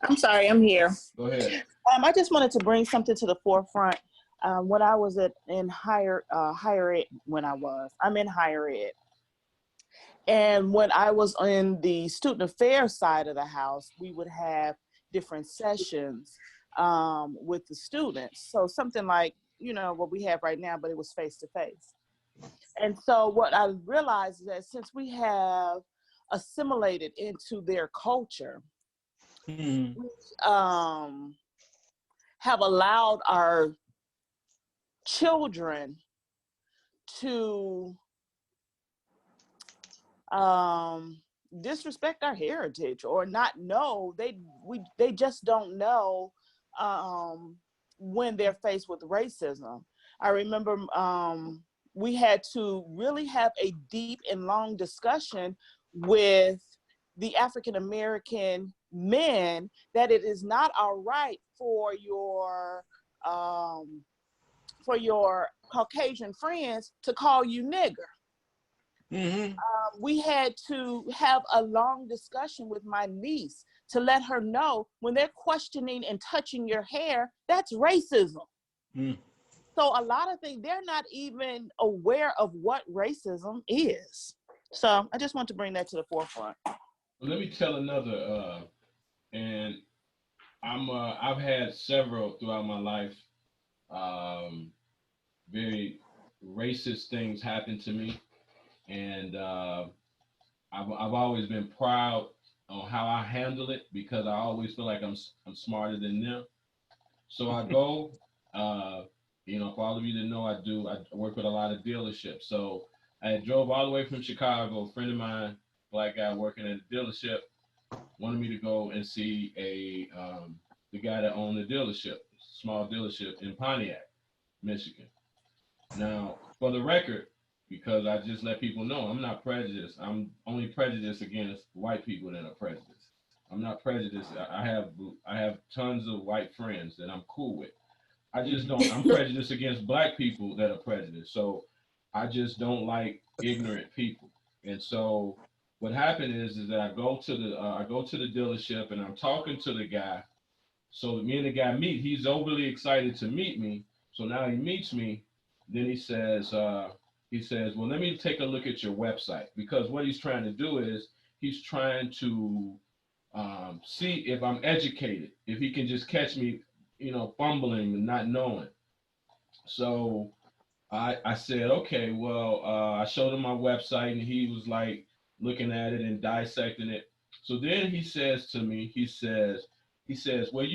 I'm sorry, I'm here. Go ahead. I just wanted to bring something to the forefront. When I was in higher ed, I'm in higher ed, and when I was in the student affairs side of the house, we would have different sessions with the students. So something like what we have right now, but it was face to face. And so what I realized is that since we have assimilated into their culture, Mm-hmm. we have allowed our children to disrespect our heritage or not know. They just don't know when they're faced with racism. I remember we had to really have a deep and long discussion with the African American men that it is not all right for your Caucasian friends to call you nigger. Mm-hmm. We had to have a long discussion with my niece to let her know when they're questioning and touching your hair, that's racism. Mm. So a lot of things, they're not even aware of what racism is. So I just want to bring that to the forefront. Well, let me tell another, and I've had several throughout my life, very racist things happen to me, and I've always been proud on how I handle it because I always feel like I'm smarter than them. So I go, uh, for all of you that know, I work with a lot of dealerships. So I drove all the way from Chicago. A friend of mine, black guy working at a dealership, wanted me to go and see the guy that owned the dealership, small dealership in Pontiac, Michigan. Now, for the record, because I just let people know I'm not prejudiced. I'm only prejudiced against white people that are prejudiced. I'm not prejudiced. I have tons of white friends that I'm cool with. I just don't. I'm prejudiced against black people that are prejudiced. So I just don't like ignorant people. And so what happened is that I go to the dealership and I'm talking to the guy. So me and the guy meet. He's overly excited to meet me. So now he meets me. Then he says, well, let me take a look at your website because what he's trying to do is he's trying to see if I'm educated, if he can just catch me, fumbling and not knowing. So I said, okay, well, I showed him my website and he was like looking at it and dissecting it. So then he says to me, he says, well,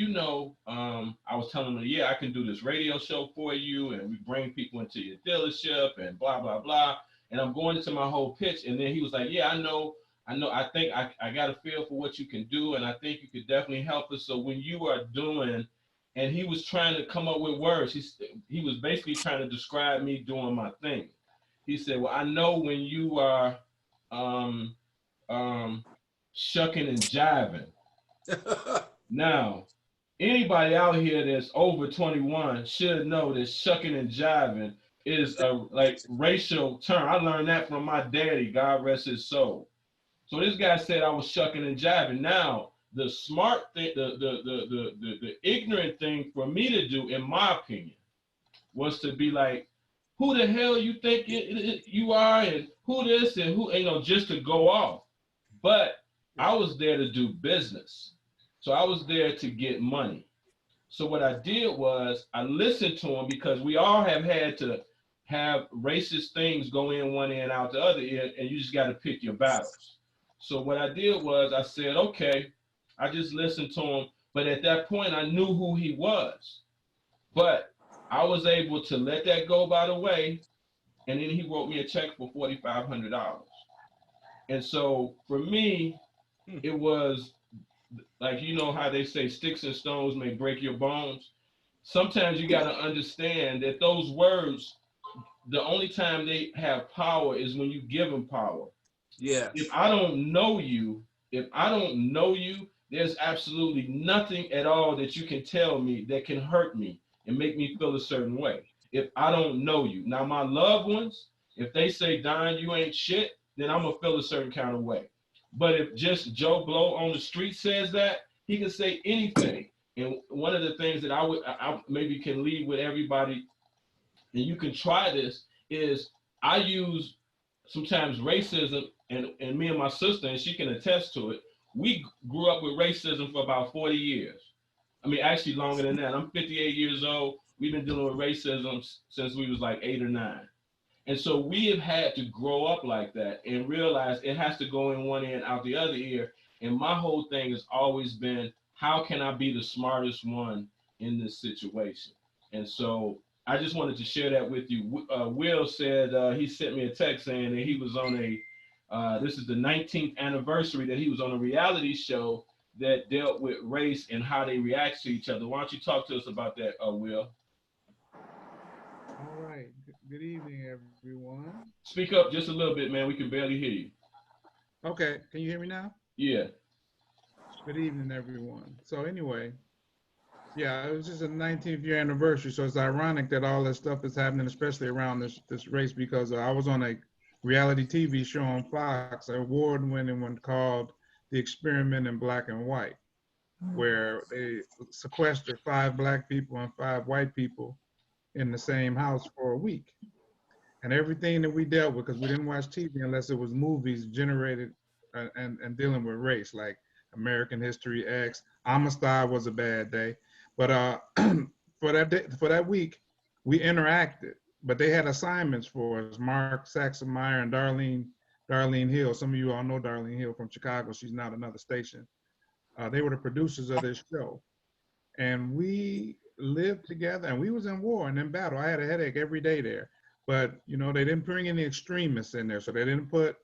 I was telling him, yeah, I can do this radio show for you and we bring people into your dealership and blah, blah, blah. And I'm going into my whole pitch. And then he was like, yeah, I think I got a feel for what you can do. And I think you could definitely help us. So when you are doing, and he was trying to come up with words. He was basically trying to describe me doing my thing. He said, well, I know when you are um, um, shucking and jiving. Now, anybody out here that's over 21 should know that shucking and jiving is a like racial term. I learned that from my daddy, God rest his soul. So this guy said I was shucking and jiving. Now, the smart thing, the ignorant thing for me to do, in my opinion, was to be like, who the hell you think you are, and who this, and who, just to go off. But I was there to do business. So I was there to get money. So what I did was I listened to him because we all have had to have racist things go in one ear and out the other ear, and you just got to pick your battles. So what I did was I said, okay, I just listened to him. But at that point, I knew who he was. But I was able to let that go by the way. And then he wrote me a check for $4,500. And so for me, it was like, how they say sticks and stones may break your bones. Sometimes you got to understand that those words, the only time they have power is when you give them power. Yeah. If I don't know you, there's absolutely nothing at all that you can tell me that can hurt me and make me feel a certain way. If I don't know you. Now, my loved ones, if they say, Don, you ain't shit, then I'm going to feel a certain kind of way. But if just Joe Blow on the street says that, He can say anything. And one of the things that I maybe can leave with everybody, and you can try this, is I use sometimes racism, and me and my sister, and she can attest to it. We grew up with racism for about 40 years. I mean, actually longer than that. I'm 58 years old. We've been dealing with racism since we was like 8 or 9. And so we have had to grow up like that and realize it has to go in one ear and out the other ear. And my whole thing has always been, how can I be the smartest one in this situation? And so I just wanted to share that with you. Will said he sent me a text saying that he was on this is the 19th anniversary that he was on a reality show that dealt with race and how they react to each other. Why don't you talk to us about that, Will? All right. Good evening, everyone. Speak up just a little bit, man. We can barely hear you. Okay, can you hear me now? Yeah. Good evening, everyone. So anyway, yeah, it was just a 19th year anniversary, so it's ironic that all this stuff is happening, especially around this race, because I was on a reality TV show on Fox, an award-winning one called The Experiment in Black and White, where they sequestered 5 black people and 5 white people in the same house for a week. And everything that we dealt with, because we didn't watch TV unless it was movies generated and dealing with race, like American History X. Amistad was a bad day, but for that day, for that week, we interacted. But they had assignments for us. Mark Saxonmeyer and Darlene Hill. Some of you all know Darlene Hill from Chicago. She's now at another station. They were the producers of this show, and we lived together. And we was in war and in battle. I had a headache every day there. But you know, they didn't bring any extremists in there, so they didn't put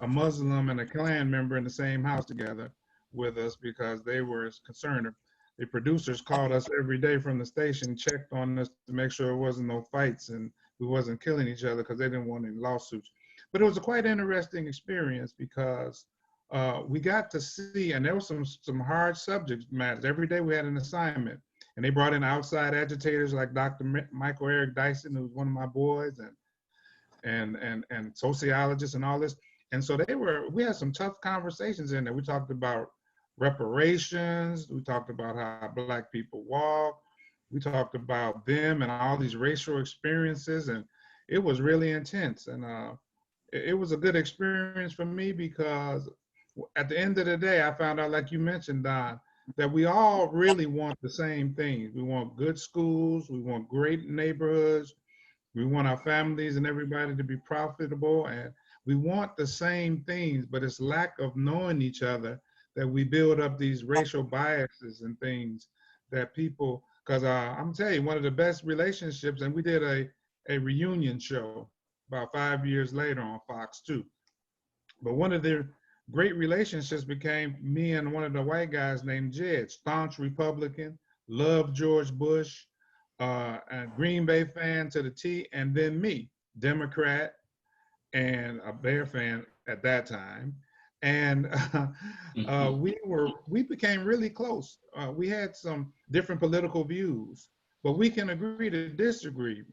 a Muslim and a Klan member in the same house together with us because they were concerned. The producers called us every day from the station, checked on us to make sure there wasn't no fights and we wasn't killing each other because they didn't want any lawsuits. But it was a quite interesting experience because we got to see, and there was some hard subject matters. Every day we had an assignment, and they brought in outside agitators like Dr. Michael Eric Dyson, who was one of my boys, and sociologists and all this. And so we had some tough conversations in there. We talked about reparations. We talked about how black people walk. We talked about them and all these racial experiences. And it was really intense. And it was a good experience for me because at the end of the day, I found out, like you mentioned, Don, that we all really want the same things. We want good schools. We want great neighborhoods. We want our families and everybody to be profitable, and we want the same things, but it's lack of knowing each other that we build up these racial biases and things that people, because I'm telling you, one of the best relationships, and we did a reunion show about 5 years later on Fox 2. But one of the great relationships became me and one of the white guys named Jed, staunch Republican, loved George Bush, a Green Bay fan to the T, and then me, Democrat and a Bear fan at that time. And we became really close. We had some different political views, but we can agree to disagree.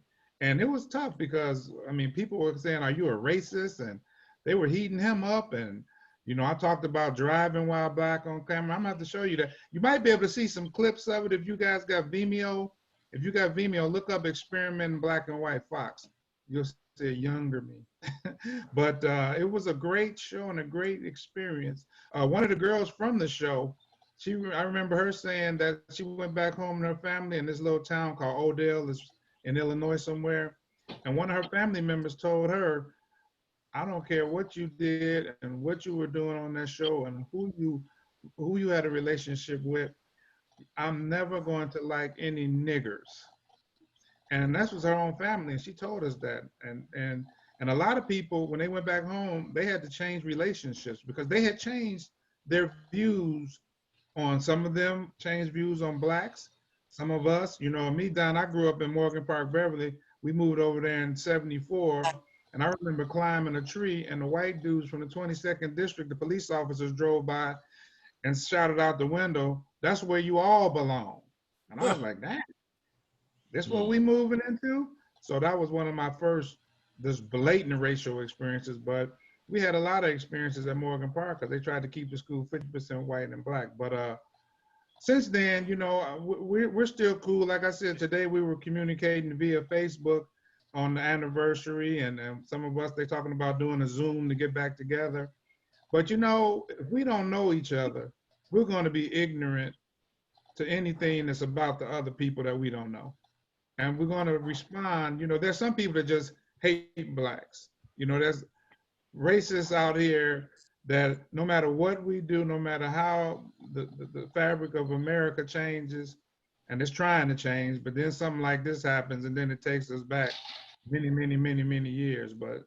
And it was tough because, I mean, people were saying, "Are you a racist?" And they were heating him up. And, you know, I talked about driving while black on camera. I'm gonna have to show you that. You might be able to see some clips of it if you guys got Vimeo. If you got Vimeo, look up Experiment in Black and White Fox. You'll see a younger me. But it was a great show and a great experience. One of the girls from the show, I remember her saying that she went back home to her family in this little town called Odell, is in Illinois somewhere. And one of her family members told her, "I don't care what you did and what you were doing on that show and who you had a relationship with, I'm never going to like any niggers." And that was her own family, and she told us that. And a lot of people, when they went back home, they had to change relationships because they had changed their views on, some of them changed views on blacks. Some of us, you know, me, Don, I grew up in Morgan Park, Beverly. We moved over there in '74, and I remember climbing a tree, and the white dudes from the 22nd district, the police officers drove by and shouted out the window, "That's where you all belong." And I was like, "Damn, this what we moving into?" So that was one of my first, this blatant racial experiences. But we had a lot of experiences at Morgan Park because they tried to keep the school 50% white and black. But since then, you know, we're still cool. Like I said, today we were communicating via Facebook on the anniversary, and some of us, they're talking about doing a Zoom to get back together. But you know, if we don't know each other, we're going to be ignorant to anything that's about the other people that we don't know. And we're going to respond. You know, there's some people that just hate blacks. You know, there's racists out here that no matter what we do, no matter how the fabric of America changes, and it's trying to change, but then something like this happens and then it takes us back many years. But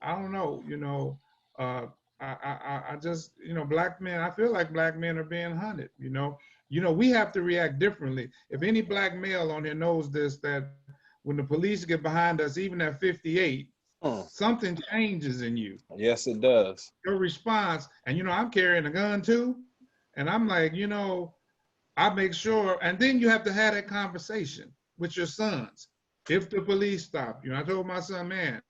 I don't know, you know, I just, you know, black men, I feel like black men are being hunted, you know. We have to react differently. If any black male on here knows this, that when the police get behind us, even at 58, something changes in you. Yes, it does. Your response, and you know, I'm carrying a gun too, and I'm like, you know, I make sure, and then you have to have that conversation with your sons. If the police stop you, I told my son, man,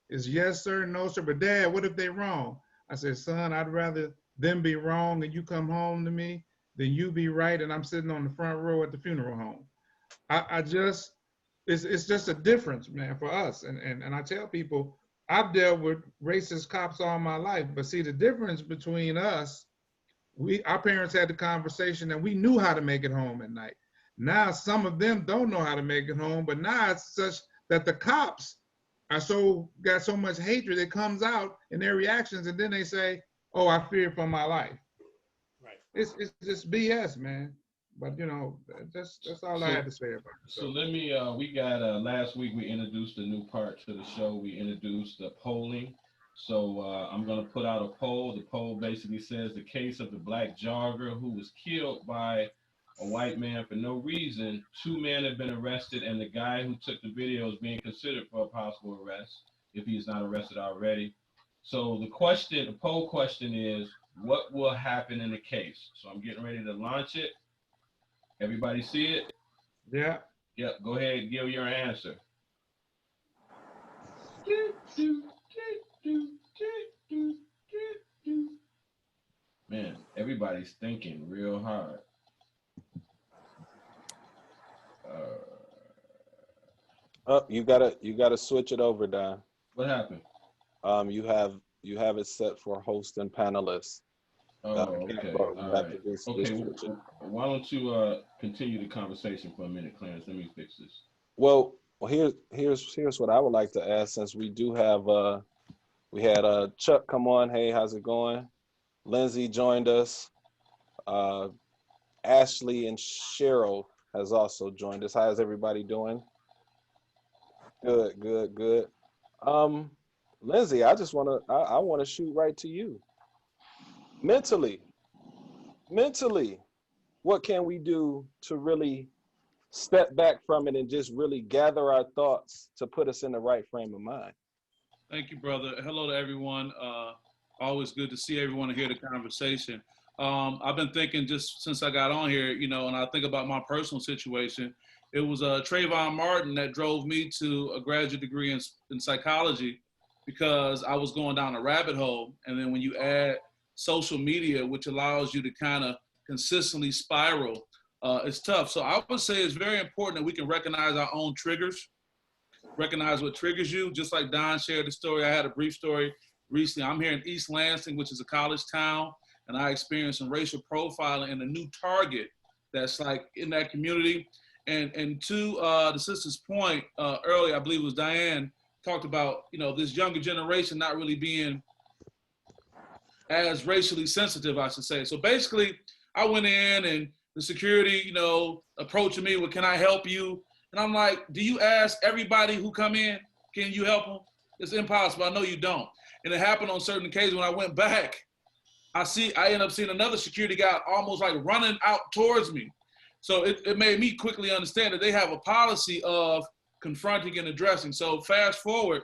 it's yes sir, no sir, but dad, what if they're wrong? I said, son, I'd rather them be wrong and you come home to me than you be right and I'm sitting on the front row at the funeral home. I just, it's just a difference, man, for us. And I tell people, I've dealt with racist cops all my life, but see the difference between us, our parents had the conversation and we knew how to make it home at night. Now some of them don't know how to make it home, but now it's such that the cops are got so much hatred that comes out in their reactions, and then they say, "Oh, I fear for my life." Right. It's just BS, man. But you know, that's all I had to say about it. So let me. We got last week we introduced a new part to the show. We introduced the polling. So I'm gonna put out a poll. The poll basically says the case of the black jogger who was killed by a white man for no reason. 2 men have been arrested, and the guy who took the video is being considered for a possible arrest if he's not arrested already. So the poll question is, what will happen in the case? So I'm getting ready to launch it. Everybody see it? Yeah. Yep. Go ahead, give your answer. Man, everybody's thinking real hard. You gotta switch it over, Don. What happened? You have it set for host and panelists. Okay. All right. Okay. Why don't you continue the conversation for a minute, Clarence? Let me fix this. Well, here's what I would like to ask. Since we do have we had Chuck come on. Hey, how's it going? Lindsay joined us. Ashley and Cheryl has also joined us. How's everybody doing? Good. Lindsay, I wanna shoot right to you. Mentally, what can we do to really step back from it and just really gather our thoughts to put us in the right frame of mind? Thank you, brother. Hello to everyone. Always good to see everyone and hear the conversation. I've been thinking just since I got on here, you know, and I think about my personal situation. It was Trayvon Martin that drove me to a graduate degree in psychology, because I was going down a rabbit hole. And then when you add social media, which allows you to kind of consistently spiral, it's tough. So I would say it's very important that we can recognize our own triggers, recognize what triggers you. Just like Don shared the story, I had a brief story recently. I'm here in East Lansing, which is a college town, and I experienced some racial profiling in a new target that's like in that community. And to the sister's point earlier, I believe it was Diane, talked about, you know, this younger generation not really being as racially sensitive, I should say. So basically, I went in and the security, you know, approaching me with, "Can I help you?" And I'm like, do you ask everybody who come in, can you help them? It's impossible. I know you don't. And it happened on certain occasions. When I went back, I end up seeing another security guy almost like running out towards me. So it made me quickly understand that they have a policy of confronting and addressing. So fast forward,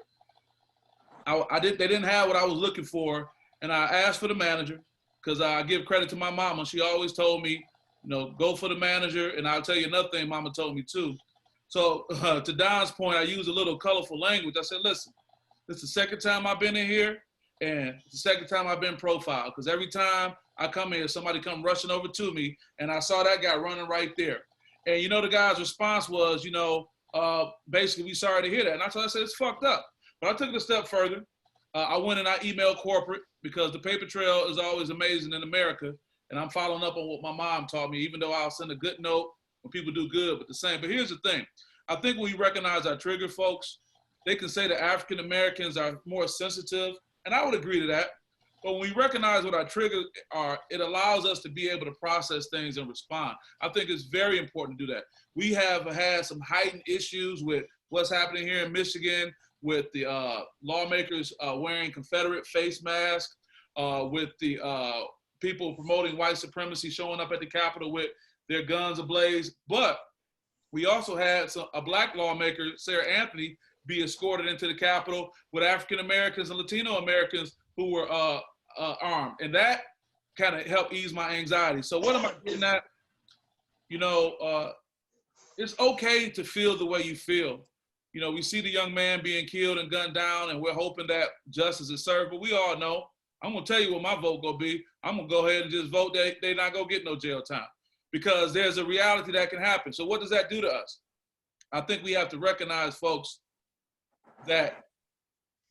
they didn't have what I was looking for. And I asked for the manager, because I give credit to my mama. She always told me, you know, go for the manager. And I'll tell you another thing mama told me too. So to Don's point, I used a little colorful language. I said, listen, this is the second time I've been in here, and it's the second time I've been profiled, because every time I come here, somebody come rushing over to me, and I saw that guy running right there. And you know, the guy's response was, basically, we sorry to hear that. And I said, it's fucked up. But I took it a step further. I went and I emailed corporate because the paper trail is always amazing in America. And I'm following up on what my mom taught me, even though I'll send a good note when people do good, but the same. But here's the thing. I think when we recognize our trigger, folks, they can say that African Americans are more sensitive, and I would agree to that. But when we recognize what our triggers are, it allows us to be able to process things and respond. I think it's very important to do that. We have had some heightened issues with what's happening here in Michigan, with the lawmakers wearing Confederate face masks, with the people promoting white supremacy showing up at the Capitol with their guns ablaze. But we also had a black lawmaker, Sarah Anthony, be escorted into the Capitol with African Americans and Latino Americans who were armed. And that kind of helped ease my anxiety. So what am I getting at? It's okay to feel the way you feel. We see the young man being killed and gunned down, and we're hoping that justice is served. But we all know, I'm going to tell you what my vote going to be. I'm going to go ahead and just vote that they're not going to get no jail time, because there's a reality that can happen. So what does that do to us? I think we have to recognize, folks, that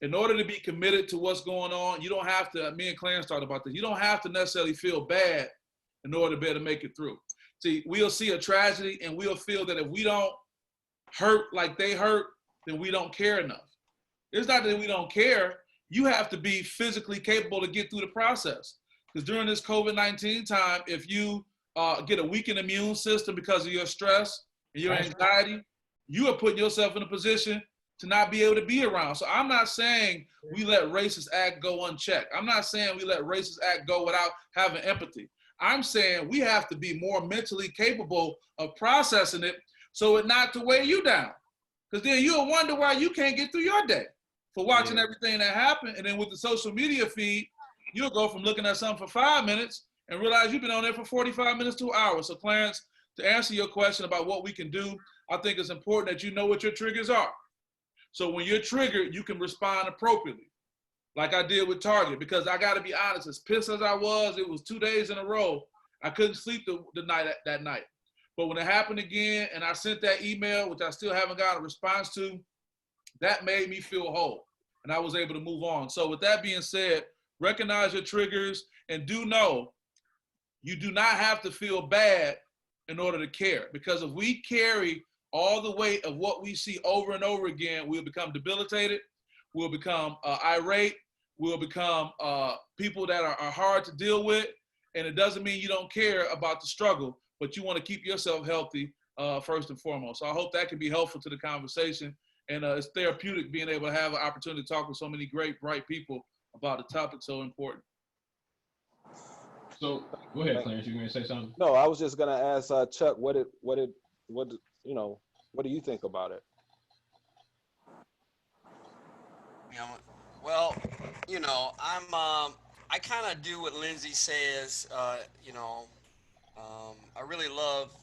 in order to be committed to what's going on, you don't have to, me and Clarence talked about this, you don't have to necessarily feel bad in order to be able to make it through. See, we'll see a tragedy and we'll feel that if we don't hurt like they hurt, then we don't care enough. It's not that we don't care. You have to be physically capable to get through the process. Because during this COVID-19 time, if you get a weakened immune system because of your stress and your anxiety, you are putting yourself in a position to not be able to be around. So I'm not saying we let racist act go unchecked. I'm not saying we let racist act go without having empathy. I'm saying we have to be more mentally capable of processing it so it not to weigh you down. Because then you'll wonder why you can't get through your day for watching everything that happened. And then with the social media feed, you'll go from looking at something for 5 minutes and realize you've been on there for 45 minutes to an hour. So Clarence, to answer your question about what we can do, I think it's important that you know what your triggers are. So when you're triggered, you can respond appropriately, like I did with Target, because I got to be honest, as pissed as I was, it was 2 days in a row. I couldn't sleep that night. But when it happened again and I sent that email, which I still haven't got a response to, that made me feel whole and I was able to move on. So with that being said, recognize your triggers and do know you do not have to feel bad in order to care, because if we carry all the weight of what we see over and over again, we'll become debilitated, we'll become irate, we'll become people that are hard to deal with. And it doesn't mean you don't care about the struggle, but you want to keep yourself healthy first and foremost. So I hope that can be helpful to the conversation. And it's therapeutic being able to have an opportunity to talk with so many great, bright people about a topic so important. So go ahead, Clarence. You going to say something? No, I was just gonna ask Chuck, what do you think about it? Well, I kind of do what Lindsay says. I really love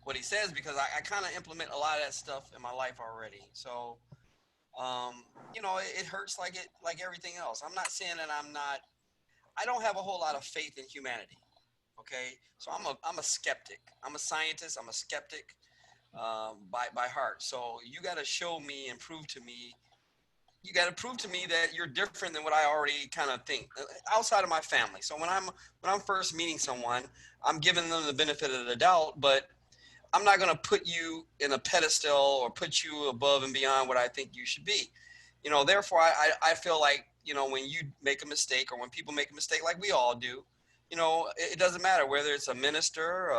what he says because I kind of implement a lot of that stuff in my life already. So, it hurts like everything else. I'm not saying that I don't have a whole lot of faith in humanity. Okay, so I'm a skeptic. I'm a scientist. I'm a skeptic by heart. So you got to show me and prove to me. You got to prove to me that you're different than what I already kind of think outside of my family. So when I'm first meeting someone, I'm giving them the benefit of the doubt, but I'm not going to put you in a pedestal or put you above and beyond what I think you should be. Therefore I feel like, when you make a mistake or when people make a mistake, like we all do, it doesn't matter whether it's a minister,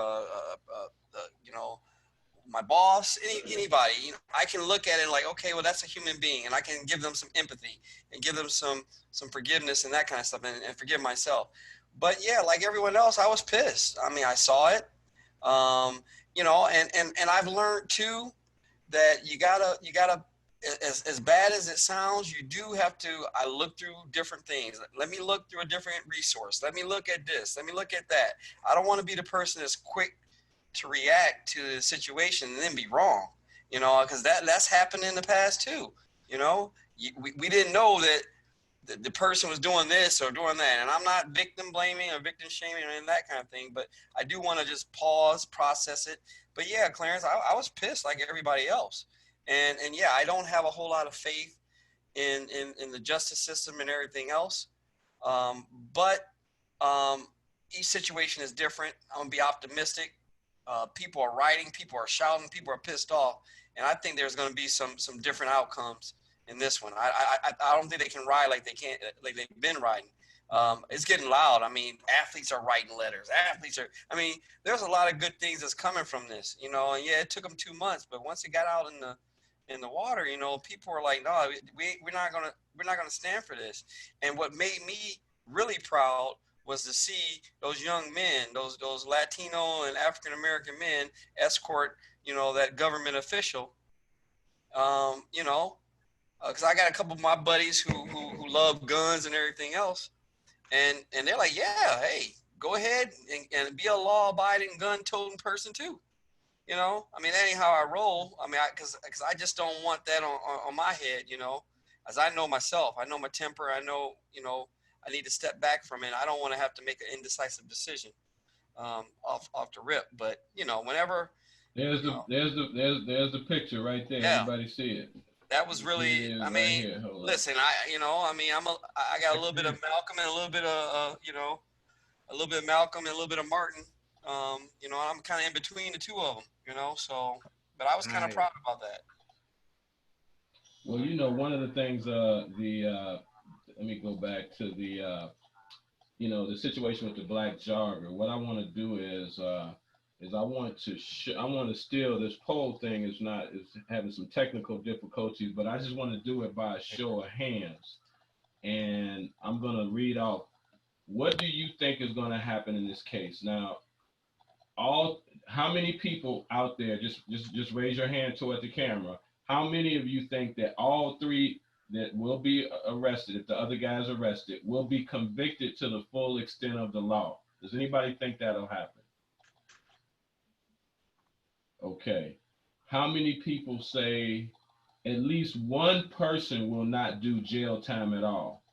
my boss, anybody, I can look at it like, okay, well, that's a human being, and I can give them some empathy and give them some forgiveness and that kind of stuff, and forgive myself. But yeah, like everyone else, I was pissed. I mean, I saw it, and I've learned too that you gotta, as bad as it sounds, you do have to. I look through different things. Let me look through a different resource. Let me look at this. Let me look at that. I don't want to be the person that's quick to react to the situation and then be wrong, because that's happened in the past too. We didn't know that the person was doing this or doing that. And I'm not victim blaming or victim shaming or that kind of thing, but I do want to just pause, process it. But yeah, Clarence, I was pissed like everybody else. And yeah, I don't have a whole lot of faith in the justice system and everything else. But each situation is different. I'm gonna be optimistic. People are rioting, people are shouting, people are pissed off, and I think there's gonna be some different outcomes in this one. I don't think they can ride like they've been riding. It's getting loud. I mean, athletes are writing letters. I mean, there's a lot of good things that's coming from this, you know. And yeah, it took them 2 months, but once it got out in the water, you know, people were like, no, we're not gonna stand for this. And what made me really proud was to see those young men, those Latino and African American men escort, you know, that government official. You know, because I got a couple of my buddies who love guns and everything else, and they're like, yeah, hey, go ahead and be a law-abiding, gun-toting person too. You know, I mean, that ain't how I roll. I mean, because I just don't want that on my head. You know, as I know myself, I know my temper. I know, you know, I need to step back from it. I don't want to have to make an indecisive decision off the rip. But you know, whenever There's there's the picture right there. yeah, Everybody see it. that was Here really. it is I right mean, here. Hold on. listen, I mean, I got a little bit of Malcolm and a little bit of you know, a little bit of Malcolm and a little bit of Martin. You know, I'm kind of in between the two of them. You know, so but I was kind of Right. proud about that. Well, you know, one of the things, let me go back to the, you know, the situation with the black jogger. What I want to do is I want to I want to steal this poll thing is having some technical difficulties, but I just want to do it by a show of hands, and I'm gonna read off. What do you think is going to happen in this case? Now, how many people out there, just raise your hand toward the camera. How many of you think that all three that will be arrested, if the other guy's arrested, will be convicted to the full extent of the law? Does anybody think that'll happen? Okay. How many people say at least one person will not do jail time at all?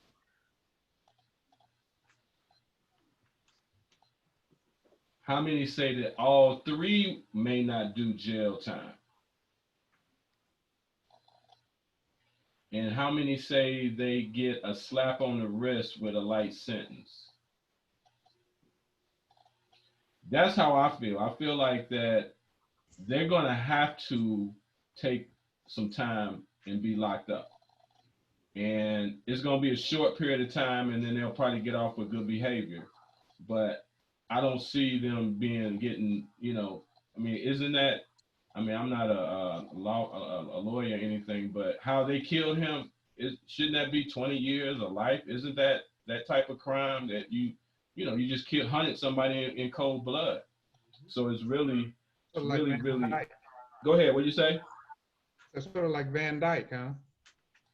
How many say that all three may not do jail time? And how many say they get a slap on the wrist with a light sentence? That's how I feel. I feel like that they're going to have to take some time and be locked up. And it's going to be a short period of time, and then they'll probably get off with good behavior. But I don't see them getting, you know, I mean, isn't that, I mean, I'm not a lawyer or anything, but how they killed him, shouldn't that be 20 years of life? Isn't that type of crime that you know, you just hunted somebody in cold blood? So it's really, really. Go ahead. What you say? It's sort of like Van Dyke, huh?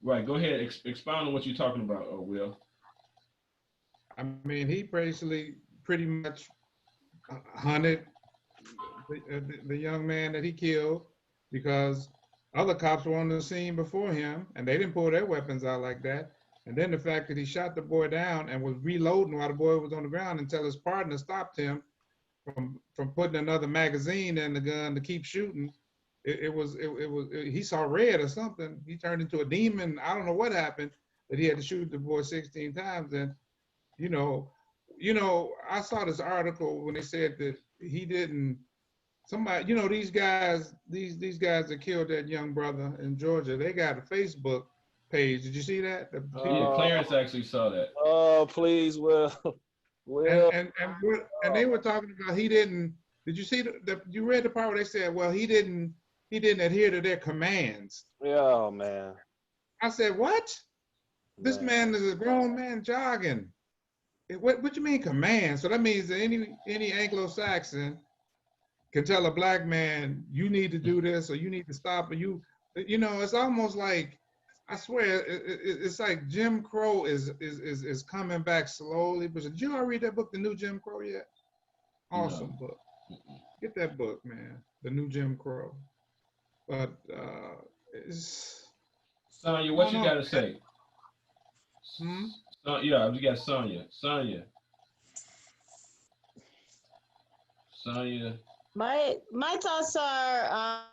Right. Go ahead. Expound on what you're talking about, Will. I mean, he basically pretty much hunted the young man that he killed because other cops were on the scene before him and they didn't pull their weapons out like that. And then the fact that he shot the boy down and was reloading while the boy was on the ground until his partner stopped him from putting another magazine in the gun to keep shooting. He saw red or something. He turned into a demon. I don't know what happened, but he had to shoot the boy 16 times. And you know, I saw this article when they said that he didn't. Somebody, you know, these guys that killed that young brother in Georgia, they got a Facebook page. Did you see that? Yeah, Clarence actually saw that. Oh, please, Will. And they were talking about he didn't. Did you see you read the part where they said, well, he didn't adhere to their commands. Yeah, oh, man. I said, what? This man is a grown man jogging. What you mean command? So that means that any Anglo-Saxon can tell a black man, you need to do this or you need to stop, or you know, it's almost like, I swear, it's like Jim Crow is coming back slowly. But did you all read that book, The New Jim Crow, yet? Awesome book. Get that book, man. The New Jim Crow. But Sonya, what you got to say? Hmm? Yeah, we got Sonya. Sonya. My thoughts are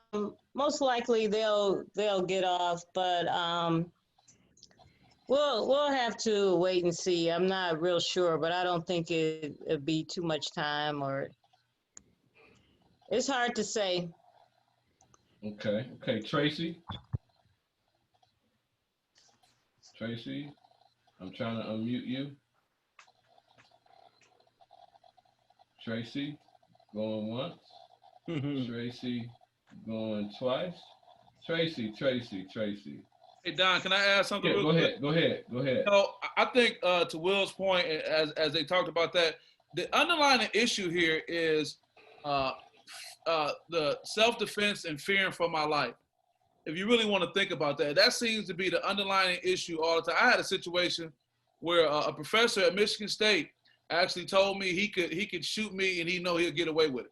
most likely they'll get off, but we'll have to wait and see. I'm not real sure, but I don't think it'd be too much time, or it's hard to say. Okay. Okay. Tracy. I'm trying to unmute you. Tracy. Going once. Tracy. Going twice. Tracy. Hey Don, can I add something Yeah, real go quick? ahead. Go ahead. Go ahead. You know, I think to Will's point, as they talked about that, the underlying issue here is uh, the self-defense and fearing for my life. If you really want to think about that, that seems to be the underlying issue all the time. I had a situation where a professor at Michigan State actually told me he could shoot me and he know he'll get away with it.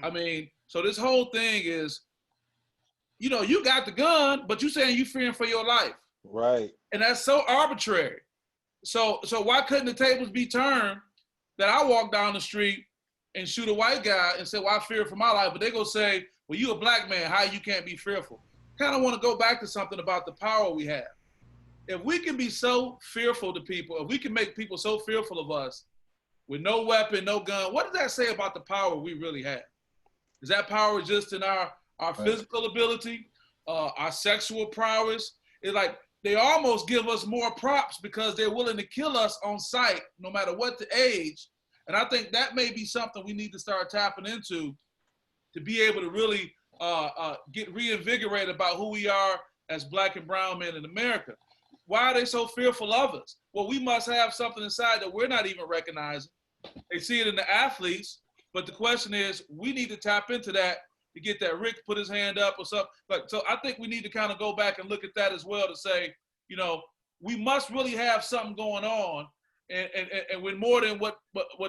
I mean, so this whole thing is, you know, you got the gun, but you saying you fearing for your life. Right. And that's so arbitrary. So why couldn't the tables be turned that I walk down the street and shoot a white guy and say, well, I fear for my life, but they go say, well, you a black man, how you can't be fearful? Kind of want to go back to something about the power we have. If we can be so fearful to people, if we can make people so fearful of us with no weapon, no gun, what does that say about the power we really have? Is that power just in our physical ability, our sexual prowess? It's like they almost give us more props because they're willing to kill us on sight, no matter what the age. And I think that may be something we need to start tapping into to be able to really get reinvigorated about who we are as black and brown men in America. Why are they so fearful of us? Well, we must have something inside that we're not even recognizing. They see it in the athletes, but the question is, we need to tap into that to get that Rick put his hand up or something. But so I think we need to kind of go back and look at that as well to say, you know, we must really have something going on, and with more than what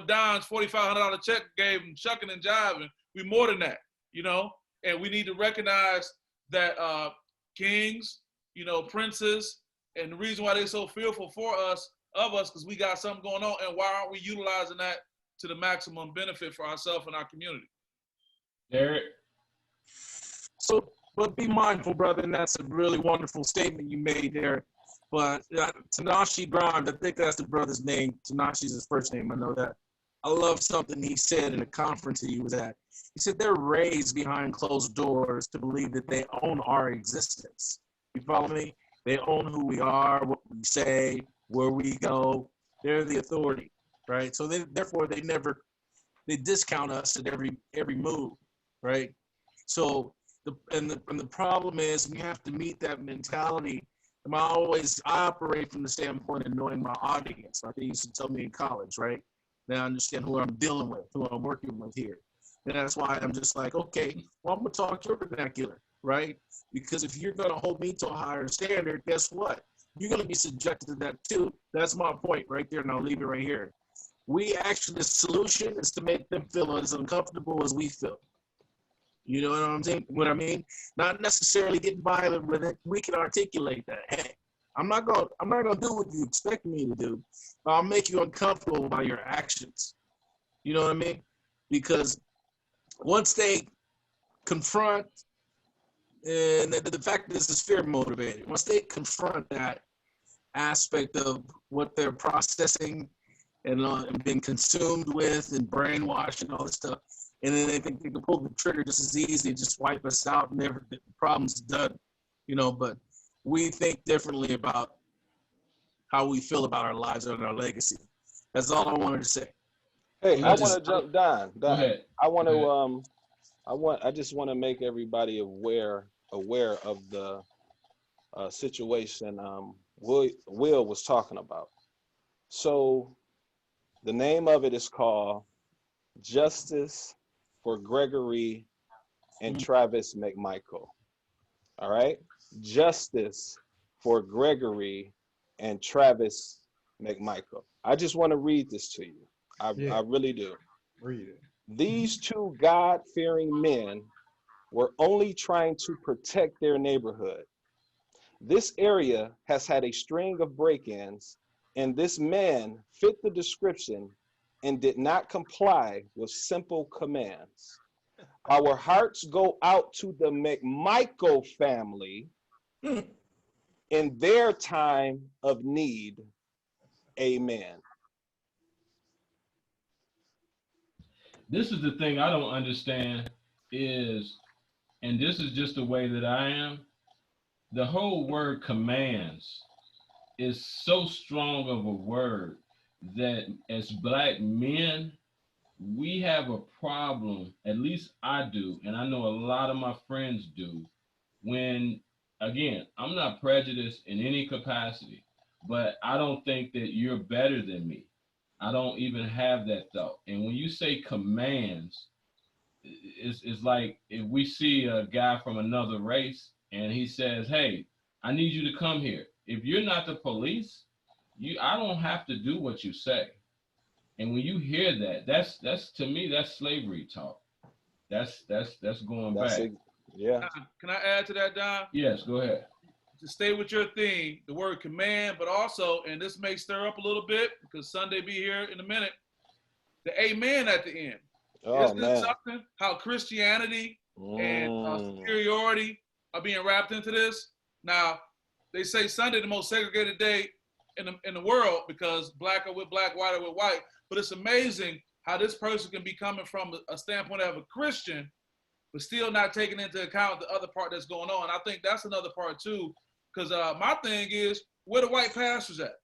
Don's $4,500 check gave him, shucking and jiving, we more than that, you know. And we need to recognize that kings, you know, princes, and the reason why they're so fearful of us, because we got something going on, and why aren't we utilizing that to the maximum benefit for ourselves and our community? Derek. So, but be mindful, brother, and that's a really wonderful statement you made there. But Tanashi Grimes, I think that's the brother's name. Tanashi's his first name, I know that. I love something he said in a conference he was at. He said they're raised behind closed doors to believe that they own our existence. You follow me? They own who we are, what we say, where we go. They're the authority, right? So therefore they discount us at every move, right? So the problem is we have to meet that mentality. And I operate from the standpoint of knowing my audience, like they used to tell me in college, right? Now I understand who I'm dealing with, who I'm working with here. And that's why I'm just like, okay, well, I'm gonna talk your vernacular, right? Because if you're gonna hold me to a higher standard, guess what? You're gonna be subjected to that too. That's my point right there, and I'll leave it right here. The solution is to make them feel as uncomfortable as we feel. You know what I'm saying? What I mean? Not necessarily get violent with it. We can articulate that. Hey, I'm not gonna do what you expect me to do, but I'll make you uncomfortable by your actions. You know what I mean? Because once they confront, and the fact that this is fear motivated, once they confront that aspect of what they're processing and been consumed with and brainwashed and all this stuff, and then they think they can pull the trigger just as easy, just wipe us out, and the problem's done, you know. But we think differently about how we feel about our lives and our legacy. That's all I wanted to say. Hey, I want to jump down. Go ahead. I just want to make everybody aware of the situation Will was talking about. So the name of it is called Justice for Gregory and Travis McMichael. All right? Justice for Gregory and Travis McMichael. I just want to read this to you. I really do. Read it. These two God-fearing men were only trying to protect their neighborhood. This area has had a string of break-ins, and this man fit the description and did not comply with simple commands. Our hearts go out to the McMichael family in their time of need. Amen. This is the thing I don't understand is, and this is just the way that I am, the whole word commands is so strong of a word that as black men, we have a problem, at least I do, and I know a lot of my friends do, when, again, I'm not prejudiced in any capacity, but I don't think that you're better than me. I don't even have that thought. And when you say commands, it's like if we see a guy from another race and he says, hey, I need you to come here. If you're not the police, I don't have to do what you say. And when you hear that, that's to me, that's slavery talk. That's going back. Yeah. Can I add to that, Don? Yes, go ahead. To stay with your theme, the word command, but also, and this may stir up a little bit because Sunday be here in a minute, the amen at the end. Oh, Isn't man. it something how Christianity and superiority are being wrapped into this? Now, they say Sunday the most segregated day in the world because black are with black, white are with white. But it's amazing how this person can be coming from a standpoint of a Christian, but still not taking into account the other part that's going on. I think that's another part too, because my thing is, where the white pastors at?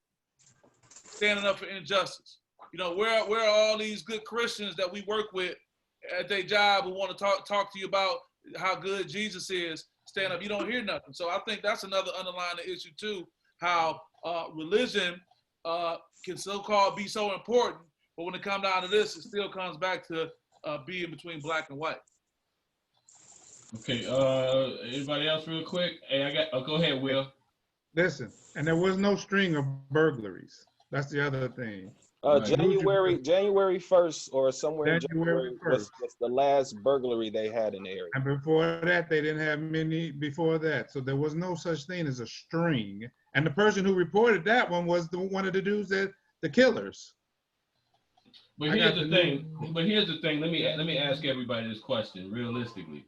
Standing up for injustice. You know, where are all these good Christians that we work with at their job who want to talk to you about how good Jesus is? Stand up. You don't hear nothing. So I think that's another underlying issue too, how religion can so-called be so important, but when it comes down to this, it still comes back to being between black and white. Okay, anybody else real quick? Hey, go ahead, Will. Listen, and there was no string of burglaries. That's the other thing. Right. January 1st or somewhere in January January was the last burglary they had in the area. And before that, they didn't have many before that. So there was no such thing as a string. And the person who reported that one was one of the dudes that the killers. But here's the thing. Let me ask everybody this question realistically.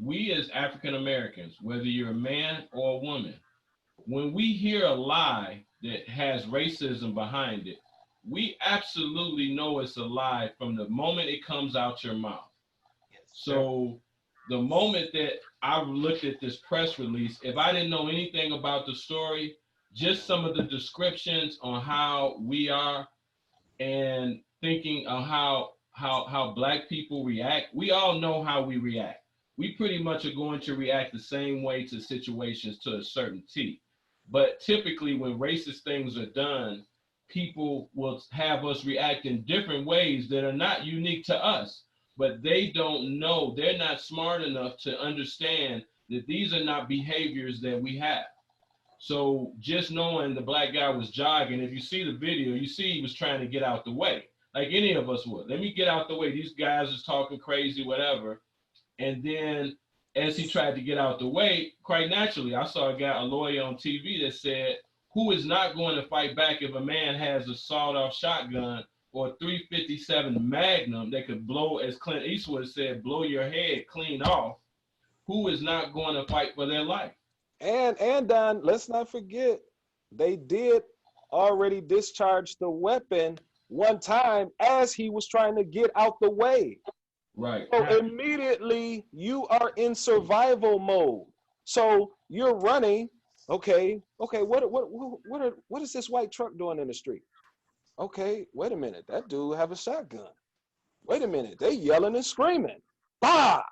We as African Americans, whether you're a man or a woman, when we hear a lie that has racism behind it, we absolutely know it's a lie from the moment it comes out your mouth. So the moment that I looked at this press release, if I didn't know anything about the story, just some of the descriptions on how we are and thinking of how black people react, we all know how we react. We pretty much are going to react the same way to situations to a certain T. But typically when racist things are done, people will have us react in different ways that are not unique to us, but they don't know, they're not smart enough to understand that these are not behaviors that we have. So just knowing the black guy was jogging, if you see the video, you see he was trying to get out the way, like any of us would. Let me get out the way. These guys is talking crazy, whatever. And then as he tried to get out the way, quite naturally, I saw a lawyer on TV that said, who is not going to fight back if a man has a sawed-off shotgun or a .357 Magnum that could blow, as Clint Eastwood said, blow your head clean off? Who is not going to fight for their life? And Don, let's not forget, they did already discharge the weapon one time as he was trying to get out the way. Right. So immediately you are in survival mode. So you're running. Okay. What is this white truck doing in the street? Okay, wait a minute. That dude have a shotgun. Wait a minute. They yelling and screaming. Bah!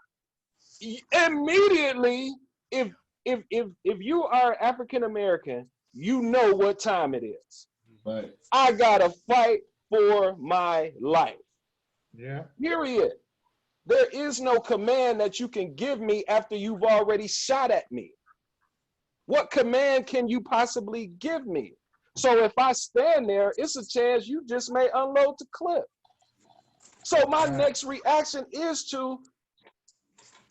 Immediately, if you are African American, you know what time it is. Right. I gotta fight for my life. Yeah. Period. There is no command that you can give me after you've already shot at me. What command can you possibly give me? So if I stand there, it's a chance you just may unload the clip. So my next reaction is to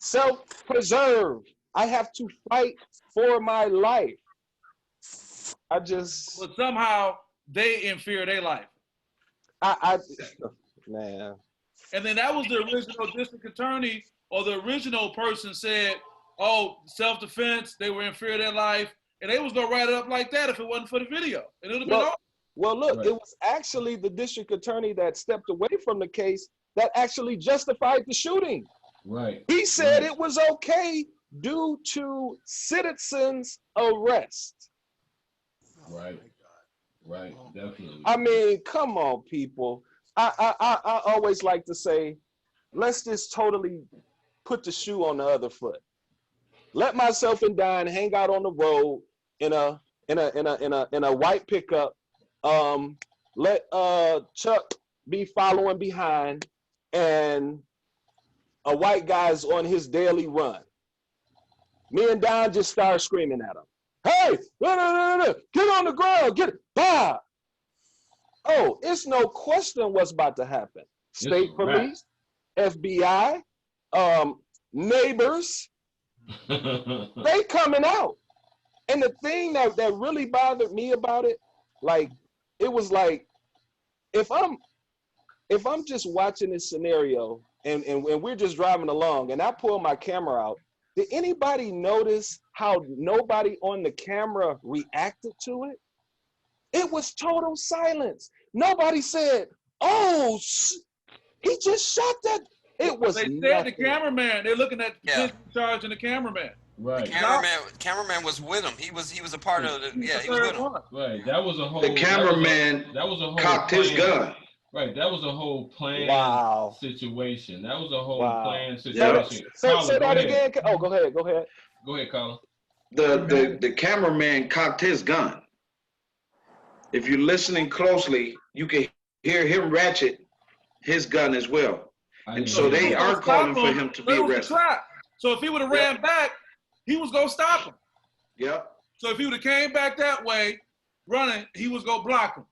self-preserve. I have to fight for my life. I just, But somehow they in fear of their life. Man. And then that was the original district attorney or the original person said, oh, self-defense, they were in fear of their life. And they was gonna write it up like that if it wasn't for the video. And it would have been over. Well, look, Right. it was actually the district attorney that stepped away from the case that actually justified the shooting. Right. He said Right. it was okay due to citizens' arrest. Right. Right. Definitely. I mean, come on, people. I always like to say, let's just totally put the shoe on the other foot. Let myself and Don hang out on the road in a white pickup. Let Chuck be following behind, and a white guy's on his daily run. Me and Don just start screaming at him. Hey, get on the ground, get it, bah! Oh, it's no question what's about to happen. State police, FBI, neighbors, they coming out. And the thing that really bothered me about it, like, it was like, if I'm just watching this scenario and we're just driving along and I pull my camera out, did anybody notice how nobody on the camera reacted to it? It was total silence. Nobody said, oh, he just shot that. It was They said nothing. the cameraman. They're looking at the Yeah. person charging the cameraman. Right. Cameraman was with him. He was a part of the. Yeah, he was with him. Right. That was a whole. The cameraman that was a whole cocked his gun. Right. That was a whole planned Wow. situation. That was a whole Wow. planned Yeah. situation. Say Colin, that go ahead. again. Oh, go ahead. Go ahead. Go ahead, Colin. The cameraman cocked his gun. If you're listening closely, you can hear him ratchet his gun as well. And so they are calling for him to be arrested. So if he would have ran back, he was gonna stop him. Yep. So if he would have came back that way, running, he was gonna block him.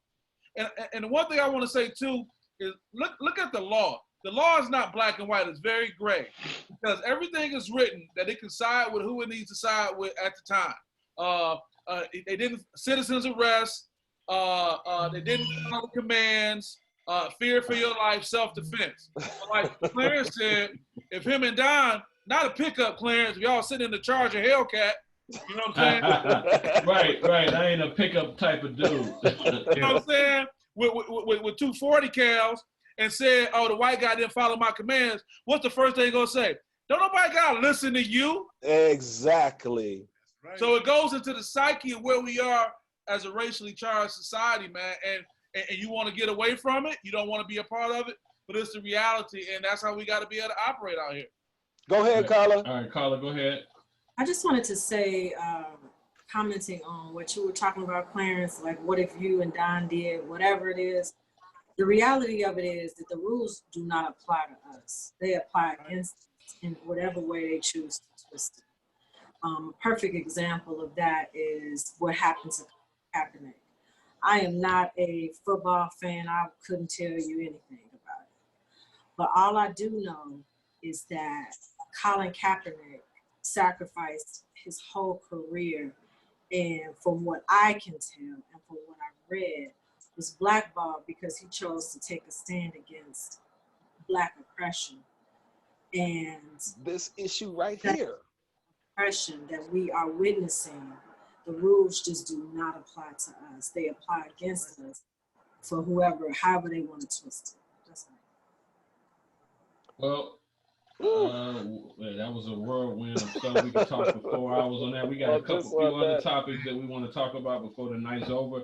And the one thing I want to say too is look at the law. The law is not black and white; it's very gray, because everything is written that it can side with who it needs to side with at the time. They didn't citizens arrest. They didn't follow commands. Fear for your life, self-defense. Like Clarence said, if him and Don, not a pickup, Clarence, if y'all sitting in the Charger Hellcat, you know what I'm saying? Right. I ain't a pickup type of dude. You know what I'm saying? With 240 cals and said, oh, the white guy didn't follow my commands, what's the first thing gonna say? Don't nobody gotta listen to you. Exactly. So it goes into the psyche of where we are as a racially charged society, man. And you want to get away from it. You don't want to be a part of it, but it's the reality, and that's how we got to be able to operate out here. Go ahead, Carla. All right, Carla, go ahead. I just wanted to say, commenting on what you were talking about, Clarence, like what if you and Don did, whatever it is. The reality of it is that the rules do not apply to us. They apply against us in whatever way they choose to twist it. A perfect example of that is what happened to Kaepernick. I am not a football fan. I couldn't tell you anything about it. But all I do know is that Colin Kaepernick sacrificed his whole career, and from what I can tell and from what I read, was blackballed because he chose to take a stand against Black oppression. And this issue right here, oppression that we are witnessing, the rules just do not apply to us. They apply against us for however they want to twist it. That's all. Well, that was a whirlwind of stuff. We could talk for 4 hours on that. We got a few other topics that we want to talk about before the night's over.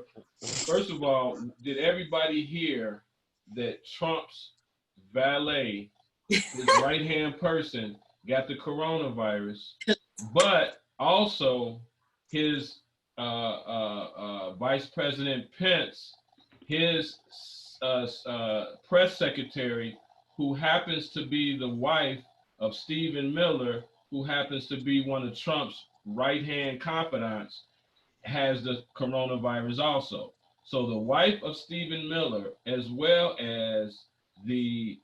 First of all, did everybody hear that Trump's valet, his right-hand person, got the coronavirus, but also his Vice President Pence, his press secretary, who happens to be the wife of Stephen Miller, who happens to be one of Trump's right-hand confidants, has the coronavirus also. So the wife of Stephen Miller, as well as the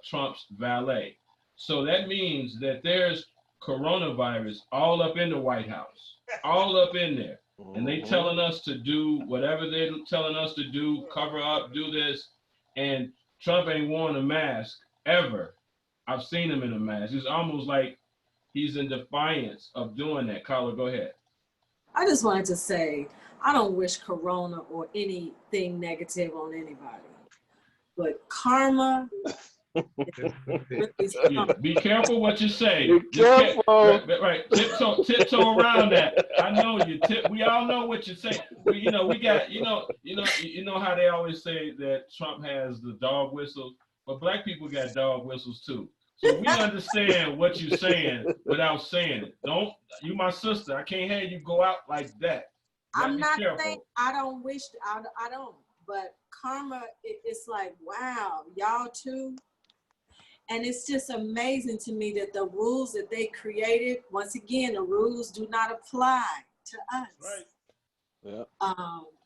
Trump's valet. So that means that there's coronavirus all up in the White House, all up in there. And they telling us to do whatever they're telling us to do, cover up, do this. And Trump ain't worn a mask ever. I've seen him in a mask. It's almost like he's in defiance of doing that. Carla, go ahead. I just wanted to say, I don't wish corona or anything negative on anybody, but karma. Be careful what you say. Be careful. Right. Tiptoe around that. I know you. We all know what you say. We got. You know how they always say that Trump has the dog whistles, but black people got dog whistles too. So we understand what you're saying without saying it. Don't. You my sister. I can't have you go out like that. I'm not saying I don't wish. I don't. But karma, it's like, wow, y'all too. And it's just amazing to me that the rules that they created, once again, the rules do not apply to us. Right. Yeah.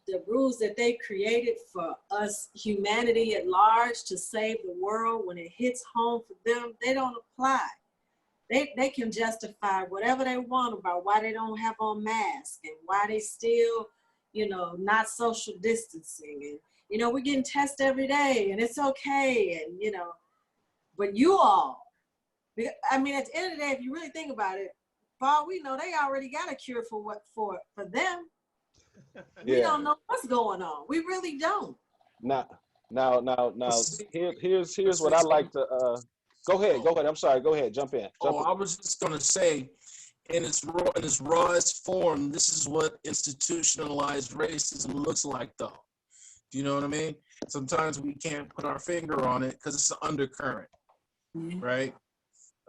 The rules that they created for us, humanity at large, to save the world, when it hits home for them, they don't apply. They can justify whatever they want about why they don't have on masks and why they still, not social distancing. And, we're getting tested every day and it's okay. And, but you all, I mean, at the end of the day, if you really think about it, for all we know, they already got a cure for them. We don't know what's going on. We really don't. Now, here's what I like to, go ahead. I'm sorry. Go ahead. Jump in. I was just going to say, in its rawest form, this is what institutionalized racism looks like, though. Do you know what I mean? Sometimes we can't put our finger on it because it's an undercurrent, right?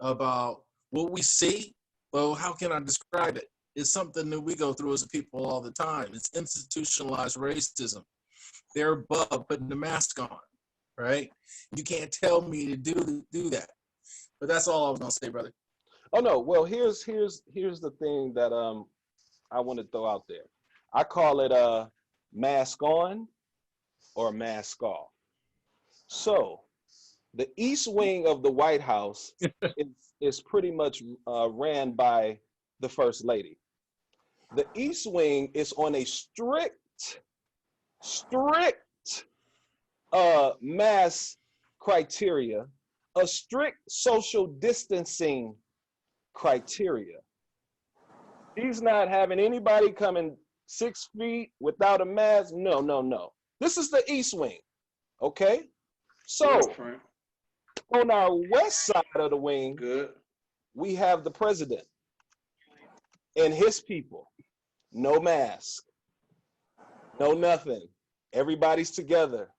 About what we see. Well, how can I describe it? It's something that we go through as a people all the time. It's institutionalized racism. They're above putting the mask on, right? You can't tell me to do that. But that's all I was gonna say, brother. Oh no. Well, here's the thing that I want to throw out there. I call it mask on or mask off. So the East Wing of the White House is pretty much ran by the First Lady. The East Wing is on a strict mask criteria, a strict social distancing criteria. He's not having anybody coming 6 feet without a mask. No. This is the East Wing, okay? So on our west side of the wing, we have the president and his people. No mask, no nothing. Everybody's together.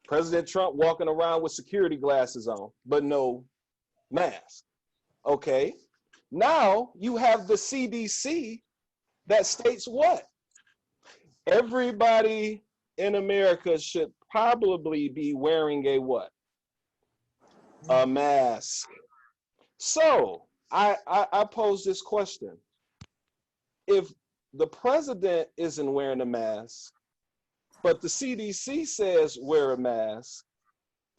President Trump walking around with security glasses on, but no mask. Okay. Now you have the CDC that states what? Everybody in America should probably be wearing a what? A mask. So I pose this question. If the president isn't wearing a mask, but the CDC says wear a mask,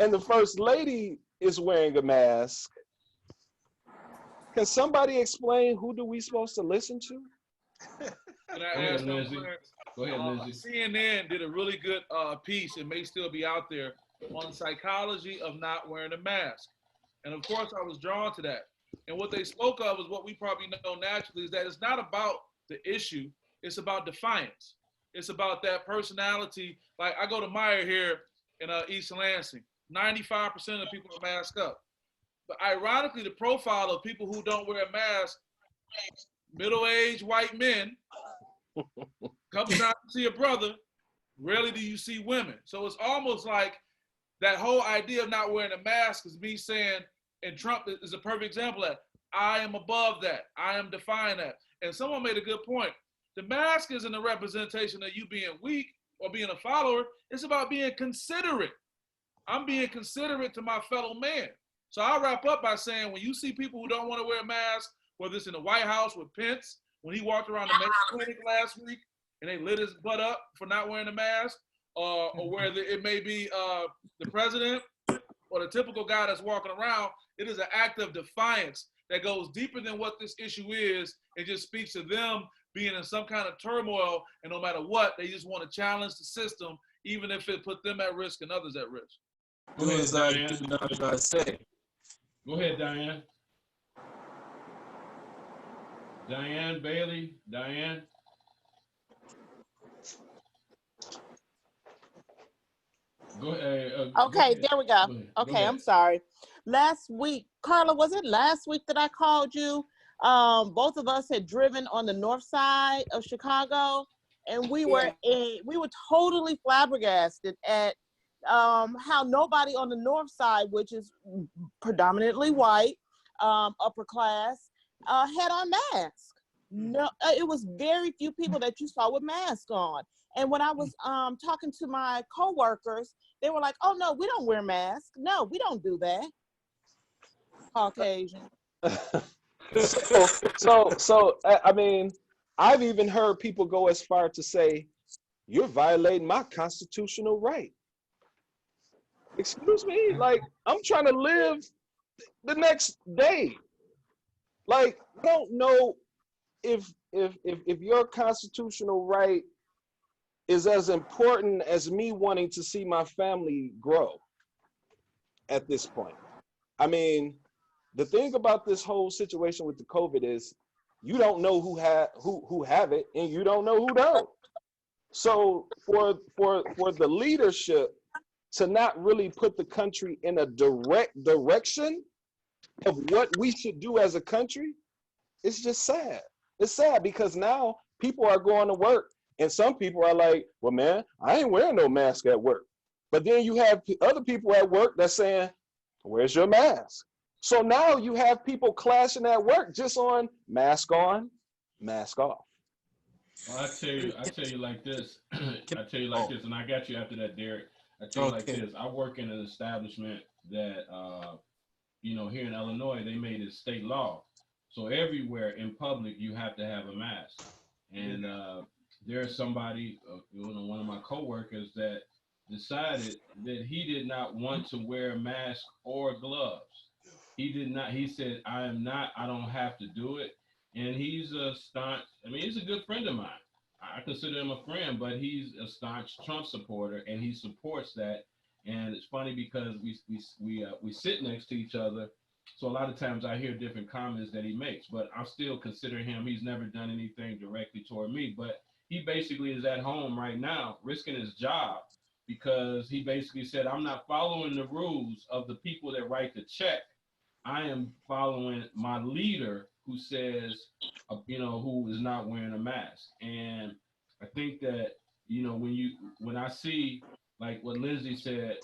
and the First Lady is wearing a mask, can somebody explain who do we supposed to listen to? Can I ask Go ahead, Lindsay. CNN did a really good piece, it may still be out there, on the psychology of not wearing a mask. And of course, I was drawn to that. And what they spoke of is what we probably know naturally, is that it's not about the issue, it's about defiance. It's about that personality. Like I go to Meyer here in East Lansing, 95% of people are masked up. But ironically, the profile of people who don't wear a mask, middle-aged white men, couple times you see a brother, rarely do you see women. So it's almost like that whole idea of not wearing a mask is me saying, and Trump is a perfect example of that, I am above that. I am defying that. And someone made a good point. The mask isn't a representation of you being weak or being a follower. It's about being considerate. I'm being considerate to my fellow man. So I'll wrap up by saying, when you see people who don't want to wear a mask, whether it's in the White House with Pence, when he walked around the Mayo Clinic last week and they lit his butt up for not wearing a mask, or whether it may be the president or the typical guy that's walking around. It is an act of defiance that goes deeper than what this issue is. It just speaks to them being in some kind of turmoil, and no matter what, they just want to challenge the system, even if it put them at risk and others at risk. Go ahead, as I Diane. do not I say. Go ahead, Diane. Diane Bailey. Diane. Go ahead. Okay, there we go. Go ahead. Okay, I'm sorry. Last week, Carla, was it last week that I called you? Both of us had driven on the north side of Chicago, and we were totally flabbergasted at how nobody on the north side, which is predominantly white, upper class, had on masks. No, it was very few people that you saw with masks on. And when I was talking to my coworkers, they were like, "Oh no, we don't wear masks. No, we don't do that." Caucasian. So I mean, I've even heard people go as far to say, "You're violating my constitutional right." Excuse me, like I'm trying to live the next day. Like, I don't know if your constitutional right is as important as me wanting to see my family grow at this point. I mean, the thing about this whole situation with the COVID is you don't know who have it and you don't know who don't. So for the leadership to not really put the country in a direct direction of what we should do as a country, it's just sad. It's sad because now people are going to work and some people are like, "Well, man, I ain't wearing no mask at work." But then you have other people at work that's saying, "Where's your mask?" So now you have people clashing at work just on, mask off. Well, I tell you like this. I tell you like this, and I got you after that, Derek. I tell you like this. I work in an establishment that, here in Illinois, they made it state law. So everywhere in public, you have to have a mask. And there's somebody, one of my coworkers, that decided that he did not want to wear a mask or gloves. He did not. He said, I don't have to do it. And he's a staunch, he's a good friend of mine. I consider him a friend, but he's a staunch Trump supporter, and he supports that. And it's funny because we sit next to each other, so a lot of times I hear different comments that he makes, but I still consider him. He's never done anything directly toward me, but he basically is at home right now risking his job because he basically said, "I'm not following the rules of the people that write the check. I am following my leader who says, who is not wearing a mask." And I think that, when I see like what Lindsay said,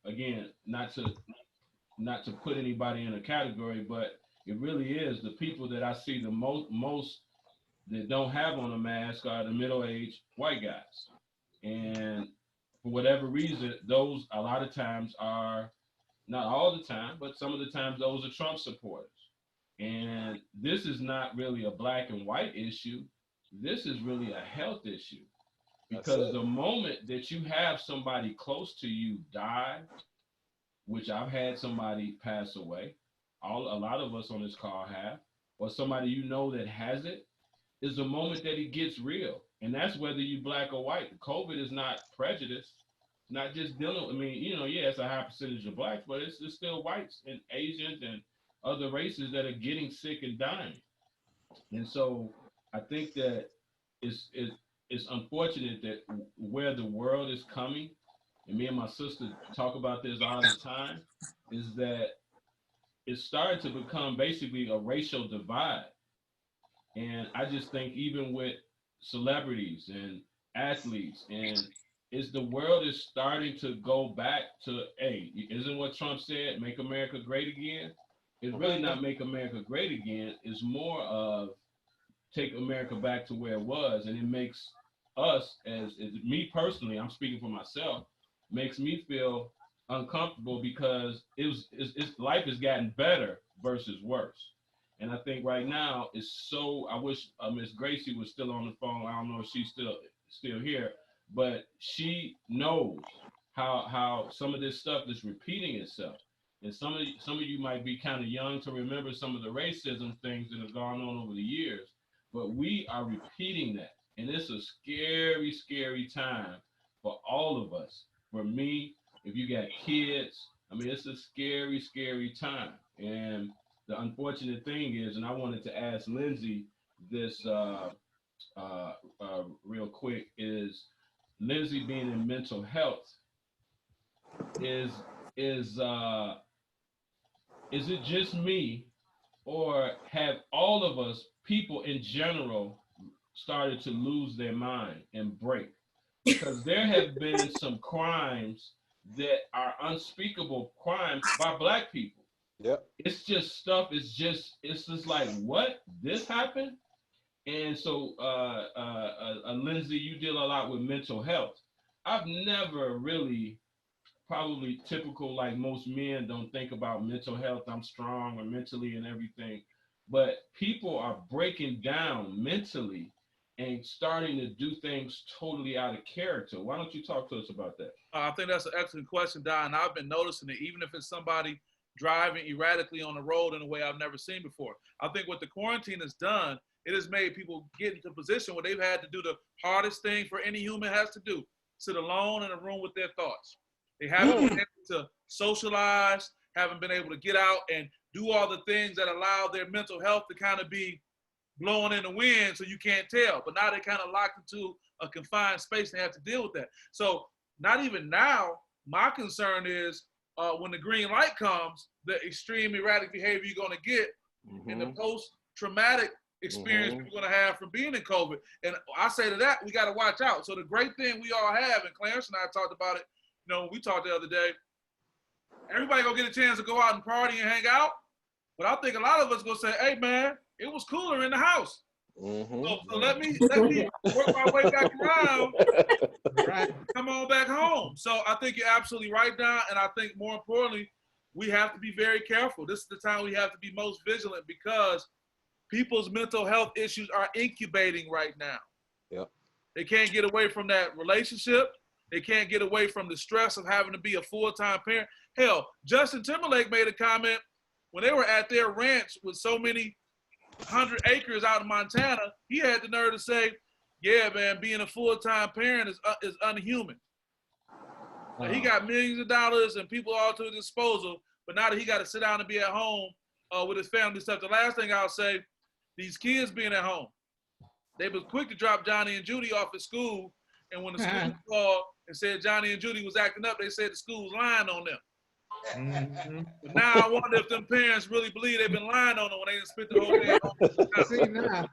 again, not to put anybody in a category, but it really is the people that I see the most that don't have on a mask are the middle-aged white guys. And for whatever reason, those a lot of times are, not all the time, but some of the times those are Trump supporters. And this is not really a black and white issue. This is really a health issue. Because the moment that you have somebody close to you die, which I've had somebody pass away, a lot of us on this call have, or somebody that has it, is the moment that it gets real. And that's whether you black or white. COVID is not prejudice, not just dealing with, it's a high percentage of blacks, but it's still whites and Asians and other races that are getting sick and dying. And so I think that it's unfortunate that where the world is coming, and me and my sister talk about this all the time, is that it's starting to become basically a racial divide. And I just think even with celebrities and athletes, and the world is starting to go back to, hey, isn't what Trump said, make America great again? It's really not make America great again. It's more of take America back to where it was. And it makes us, as me personally, I'm speaking for myself, makes me feel uncomfortable because life has gotten better versus worse. And I think right now I wish Miss Gracie was still on the phone. I don't know if she's still here, but she knows how some of this stuff is repeating itself. And some of you might be kind of young to remember some of the racism things that have gone on over the years, but we are repeating that, and it's a scary, scary time for all of us. For me, if you got kids, I mean, it's a scary, scary time. And the unfortunate thing is, and I wanted to ask Lindsay this real quick, is Lindsay being in mental health is is uh, is it just me, or have all of us, people in general, started to lose their mind and break? Because there have been some crimes that are unspeakable crimes by Black people. Yep. It's just stuff. It's just like, what, this happened? And so, Lindsay, you deal a lot with mental health. I've never really, probably typical, like most men don't think about mental health. I'm strong or mentally and everything, but people are breaking down mentally and starting to do things totally out of character. Why don't you talk to us about that? I think that's an excellent question, Don. I've been noticing it, even if it's somebody driving erratically on the road in a way I've never seen before. I think what the quarantine has done, it has made people get into a position where they've had to do the hardest thing for any human has to do: sit alone in a room with their thoughts. They haven't been able to socialize, haven't been able to get out and do all the things that allow their mental health to kind of be blowing in the wind so you can't tell. But now they're kind of locked into a confined space and have to deal with that. So not even now, my concern is when the green light comes, the extreme erratic behavior you're going to get in the post-traumatic experience we're going to have from being in COVID. And I say to that, we got to watch out. So the great thing we all have, and Clarence and I talked about it, you know, we talked the other day, everybody gonna get a chance to go out and party and hang out. But I think a lot of us gonna say, hey man, it was cooler in the house. So let me work my way back around, come on back home. So I think you're absolutely right, Don. And I think more importantly, we have to be very careful. This is the time we have to be most vigilant, because people's mental health issues are incubating right now. Yep. They can't get away from that relationship. They can't get away from the stress of having to be a full-time parent. Hell, Justin Timberlake made a comment when they were at their ranch with so many 100 acres out in Montana. He had the nerve to say, yeah, man, being a full-time parent is unhuman. Now, he got millions of dollars and people all to his disposal, but now that he got to sit down and be at home with his family stuff, the last thing I'll say, these kids being at home, they was quick to drop Johnny and Judy off at school, and when the school called and said Johnny and Judy was acting up, they said the school was lying on them. But now I wonder if them parents really believe they've been lying on them when they didn't spit the whole day home. See now.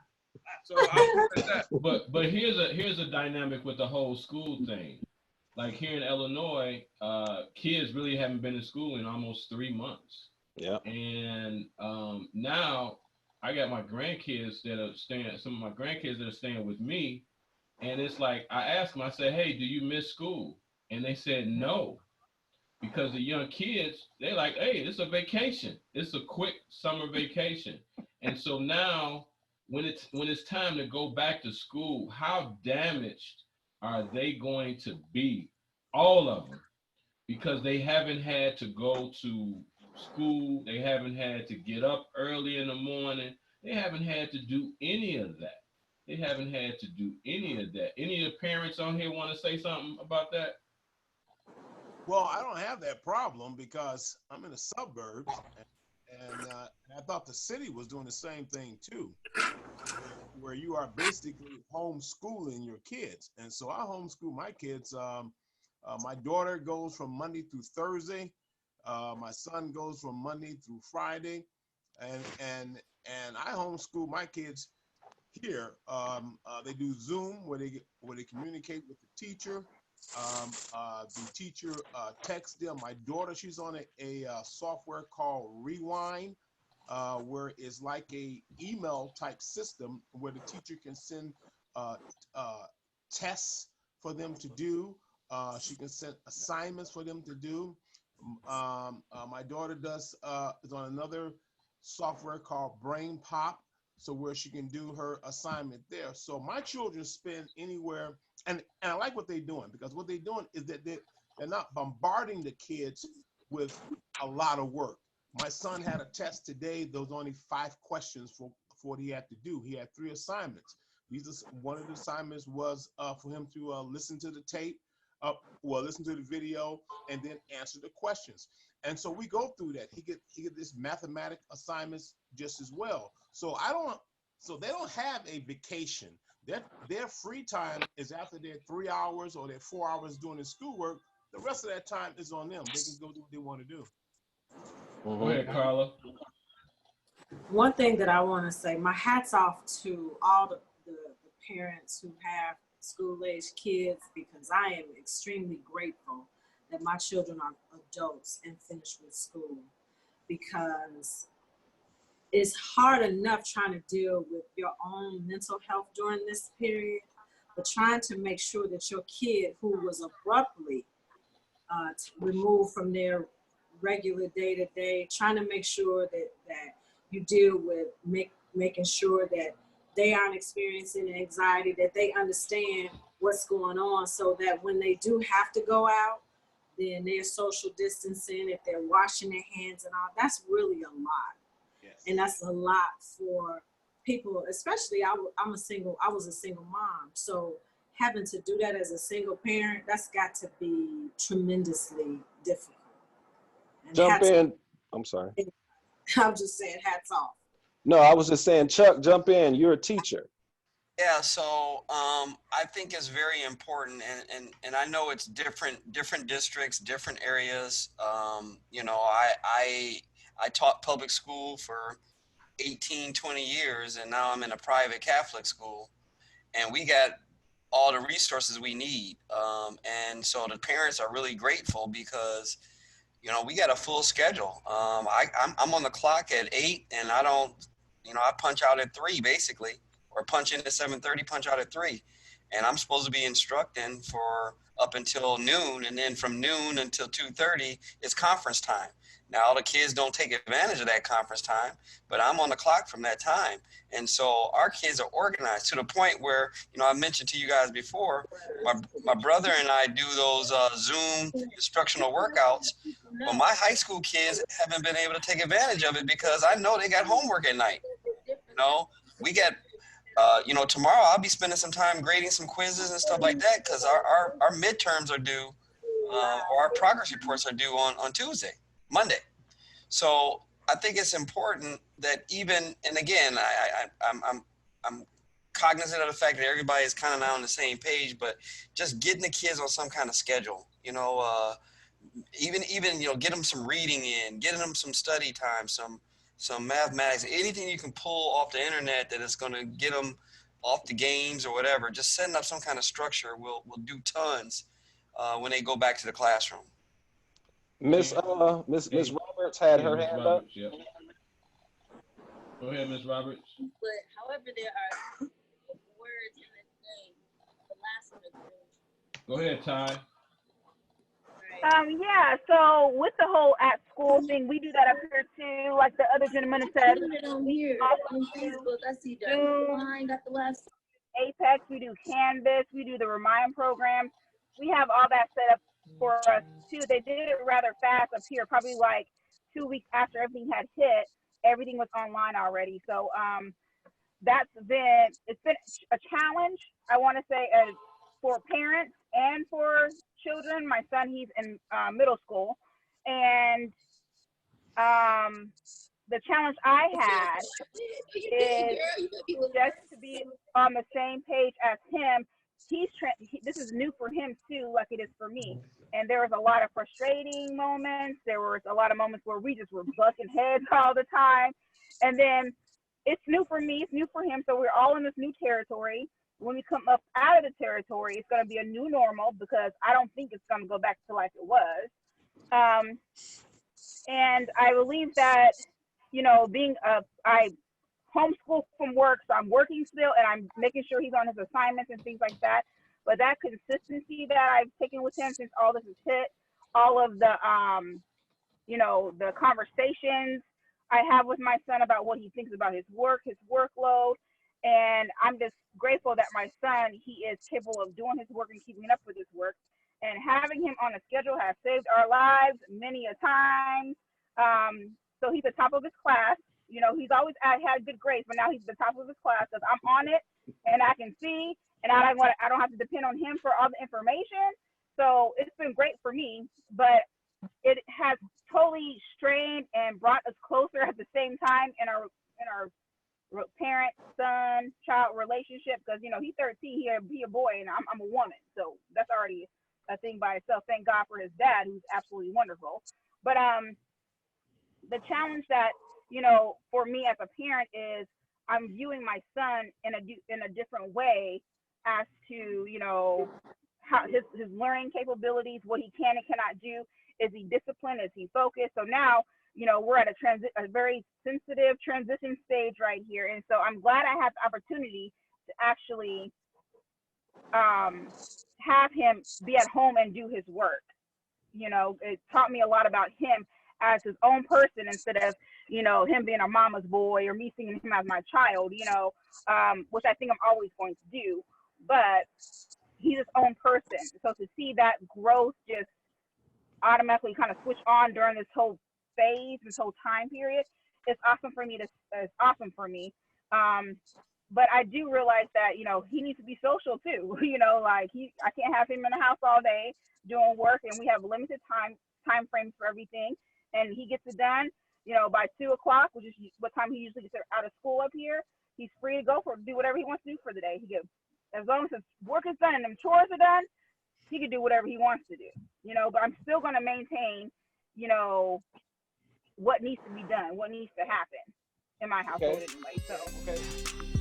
So I'll put that. But here's a dynamic with the whole school thing. Like here in Illinois, kids really haven't been in school in almost 3 months. Yeah. And now I got my grandkids that are staying. Some of my grandkids that are staying with me. And it's like, I asked them, I said, hey, do you miss school? And they said no, because the young kids, they're like, hey, it's a vacation. It's a quick summer vacation. And so now when it's time to go back to school, how damaged are they going to be? All of them, because they haven't had to go to school. They haven't had to get up early in the morning. They haven't had to do any of that. They haven't had to do any of that. Any of the parents on here want to say something about that? Well, I don't have that problem because I'm in the suburbs, and I thought the city was doing the same thing too, where you are basically homeschooling your kids. And so I homeschool my kids. My daughter goes from Monday through Thursday. My son goes from Monday through Friday, and I homeschool my kids here. They do Zoom where they communicate with the teacher. The teacher texts them. My daughter, she's on a software called Rewind, where it's like a email type system where the teacher can send tests for them to do. She can send assignments for them to do. My daughter is on another software called Brain Pop, so where she can do her assignment there. So my children spend anywhere, and I like what they're doing, because what they're doing is that They're not bombarding the kids with a lot of work. My son had a test today. There was only 5 questions for what he had to do. He had 3 assignments. One of the assignments was for him to listen to the tape, listen to the video, and then answer the questions. And so we go through that. He get this mathematic assignments just as well. So they don't have a vacation. Their free time is after their 3 hours or their 4 hours doing their schoolwork. The rest of that time is on them. They can go do what they want to do. Go ahead, Carla. One thing that I want to say, my hat's off to all the parents who have school-age kids, because I am extremely grateful that my children are adults and finished with school, because it's hard enough trying to deal with your own mental health during this period, but trying to make sure that your kid who was abruptly removed from their regular day-to-day, trying to make sure that you deal with making sure that they aren't experiencing anxiety, that they understand what's going on, so that when they do have to go out, then they're social distancing, if they're washing their hands and all, that's really a lot. Yes. And that's a lot for people, especially I was a single mom. So having to do that as a single parent, that's got to be tremendously difficult. And Jump in. I'm sorry. I'm just saying hats off. No, I was just saying, Chuck, jump in. You're a teacher. Yeah, so I think it's very important, and I know it's different districts, different areas. You know, I taught public school for 18, 20 years, and now I'm in a private Catholic school, and we got all the resources we need. And so the parents are really grateful because, you know, we got a full schedule. I'm on the clock at 8, and I don't, you know, I punch out at 3 basically, or punch in at 7:30, punch out at 3. And I'm supposed to be instructing for up until noon, and then from noon until 2:30 is conference time. Now, all the kids don't take advantage of that conference time, but I'm on the clock from that time. And so our kids are organized to the point where, you know, I mentioned to you guys before, my brother and I do those Zoom instructional workouts. Well, my high school kids haven't been able to take advantage of it because I know they got homework at night. You know, we get, you know, tomorrow I'll be spending some time grading some quizzes and stuff like that because our midterms are due, or our progress reports are due on Monday. So I think it's important that even, and again, I'm cognizant of the fact that everybody is kind of now on the same page, but just getting the kids on some kind of schedule, you know, even, you know, get them some reading in, getting them some study time, some mathematics, anything you can pull off the internet that is going to get them off the games or whatever. Just setting up some kind of structure will do tons when they go back to the classroom. Miss Roberts had her hand up. Yep. Go ahead, Miss Roberts. But however, there are words in this name. The last one is good. Go ahead, Ty. Yeah, so with the whole at school thing, we do that up here too, like the other gentleman said. On here, on Facebook, I see that. Mine got the last. Apex, we do Canvas, we do the Remind program. We have all that set up for us too. They did it rather fast up here, probably like 2 weeks after everything had hit, everything was online already. So it's been a challenge, I want to say, for parents and for children. My son, he's in middle school, and the challenge I had is just to be on the same page as him. This is new for him too, like it is for me. And there was a lot of frustrating moments. There was a lot of moments where we just were busting heads all the time. And then it's new for me, it's new for him. So we're all in this new territory. When we come up out of the territory, it's going to be a new normal because I don't think it's going to go back to like it was. And I believe that, you know, I homeschool from work, so I'm working still and I'm making sure he's on his assignments and things like that. But that consistency that I've taken with him since all this has hit, all of the, you know, the conversations I have with my son about what he thinks about his work, his workload. And I'm just grateful that my son, he is capable of doing his work and keeping up with his work. and having him on a schedule has saved our lives many a time. So he's the top of his class. You know, he's always had good grades, but now he's the top of his class because I'm on it and I can see, and I don't have to depend on him for all the information. So it's been great for me, but it has totally strained and brought us closer at the same time in our parent son child relationship, because you know he's 13, he a boy, and I'm a woman, so that's already a thing by itself. Thank God for his dad, who's absolutely wonderful. But the challenge that, you know, for me as a parent is I'm viewing my son in a different way as to, you know, how his learning capabilities, what he can and cannot do. Is he disciplined? Is he focused? So now, you know, we're at a very sensitive transition stage right here. And so I'm glad I have the opportunity to actually have him be at home and do his work. You know, it taught me a lot about him as his own person instead of, you know, him being a mama's boy or me seeing him as my child, you know, which I think I'm always going to do. But he's his own person. So to see that growth just automatically kind of switch on during this whole phase, this whole time period, it's awesome for me. It's awesome for me. But I do realize that, you know, he needs to be social too. You know, like I can't have him in the house all day doing work, and we have limited time frames for everything. And he gets it done, you know, by 2 o'clock, which is what time he usually gets out of school up here. He's free to go do whatever he wants to do for the day. As long as his work is done and them chores are done, he can do whatever he wants to do, you know, but I'm still going to maintain, you know, what needs to be done, what needs to happen in my household anyway. So,